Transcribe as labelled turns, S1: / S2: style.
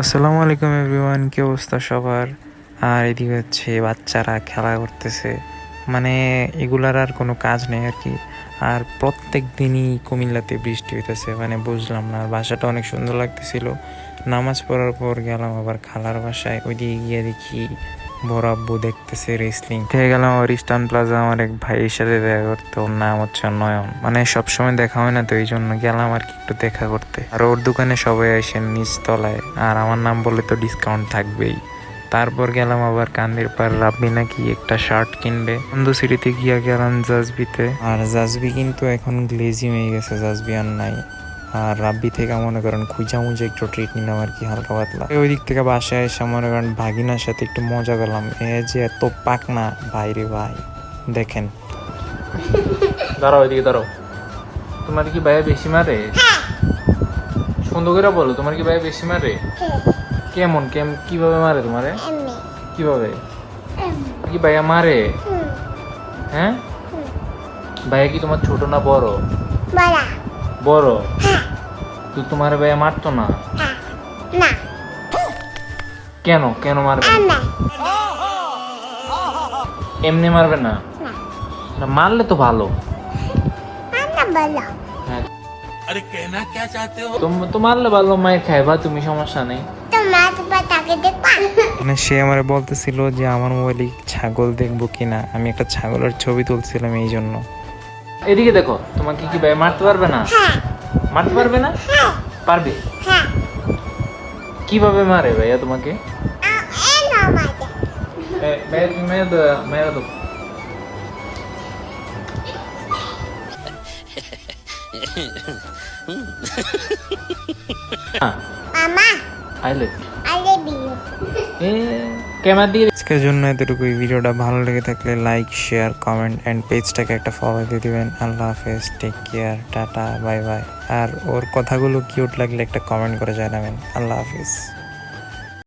S1: আসসালামু আলাইকুম এভরিওয়ান, কি অবস্থা সবার? আর এদিকে হচ্ছে বাচ্চারা খেলা করতেছে, মানে এগুলার আর কোনো কাজ নেই আর কি। আর প্রত্যেক দিনই কুমিল্লাতে বৃষ্টি হইতেছে, মানে বুঝলাম না। আর বাসাটা অনেক সুন্দর লাগতেছিল। নামাজ পড়ার পর গেলাম আবার খালার বাসায়, ওইদিকে গিয়ে দেখি বড় আব্বু দেখতেছে রেসলিং। থেকে গেলাম আবার ইস্টার্ন প্লাজা, আমার এক ভাইয়ের সাথে দেখা করতে। ওর নাম হচ্ছে নয়ন, মানে সবসময় দেখা হয় না, তো এই জন্য গেলাম আর কি একটু দেখা করতে। আর ওর দোকানে সবাই আসেন নিচ তলায়, আর আমার নাম বলে তো ডিসকাউন্ট থাকবেই। তারপর গেলাম আবার কান্দির পার, রাব্বি নাকি একটা শার্ট কিনবে। বন্ধু সিটিতে গিয়া গেলাম জাজবিতে। আর জাজবি কিন্তু এখন গ্লেজি হয়ে গেছে, জাজবি আর নাই। আর রাব্বি থেকে মনে করেন খুঁজা মুজে একটু ট্রিট নিলাম আর কি, হালকা পাতলা। ওই দিক থেকে বাসায় এসে মনে করেন ভাগিনার সাথে একটু মজা করলাম। এ যে এত পাক না ভাই রে ভাই, দেখেন।
S2: দাঁড়াও, এদিকে দাঁড়াও। তোমার কি ভাইয়া বেশি মারে? সুন্দর করে বলো, তোমার কি ভাইয়া বেশি মারে? কেমন কিভাবে মারে তোমারে? কিভাবে কি ভাইয়া মারে? হ্যাঁ, ভাইয়া কি তোমার ছোট না বড়? বড়। তো তোমার ভাইয়া মারতো না? কেন কেন মারবে? এমনি মারবে না? না, মারলে তো ভালো। হ্যাঁ,
S3: अरे कहना क्या चाहते हो?
S2: তো মারলে ভালো, মায়ের খাইবা তুমি, সমস্যা নেই।
S1: মানে সে আমার বলতেছিল যে আমার মোবাইলে ছাগল দেখবো কিনা, আমি একটা ছাগলের ছবি তুলছিলাম এই জন্য।
S2: এদিকে দেখো, তোমাকে কি ভাই মারতে পারবে না? মারতে পারবে না? পারবে। কিভাবে মারে ভাইয়া তোমাকে? ভাইয়া তুমি মেরে দাও। ক্যামেরা দিয়ে
S1: আজকের জন্য এতটুকুই। ভিডিওটা ভালো লেগে থাকলে লাইক, শেয়ার, কমেন্ট অ্যান্ড পেজটাকে একটা ফলো দিয়ে দিবেন। আল্লাহ হাফেজ, take care, tata, bye bye. আর ওর কথাগুলো কিউট লাগলে একটা কমেন্ট করে জানাবেন। আল্লাহ হাফেজ।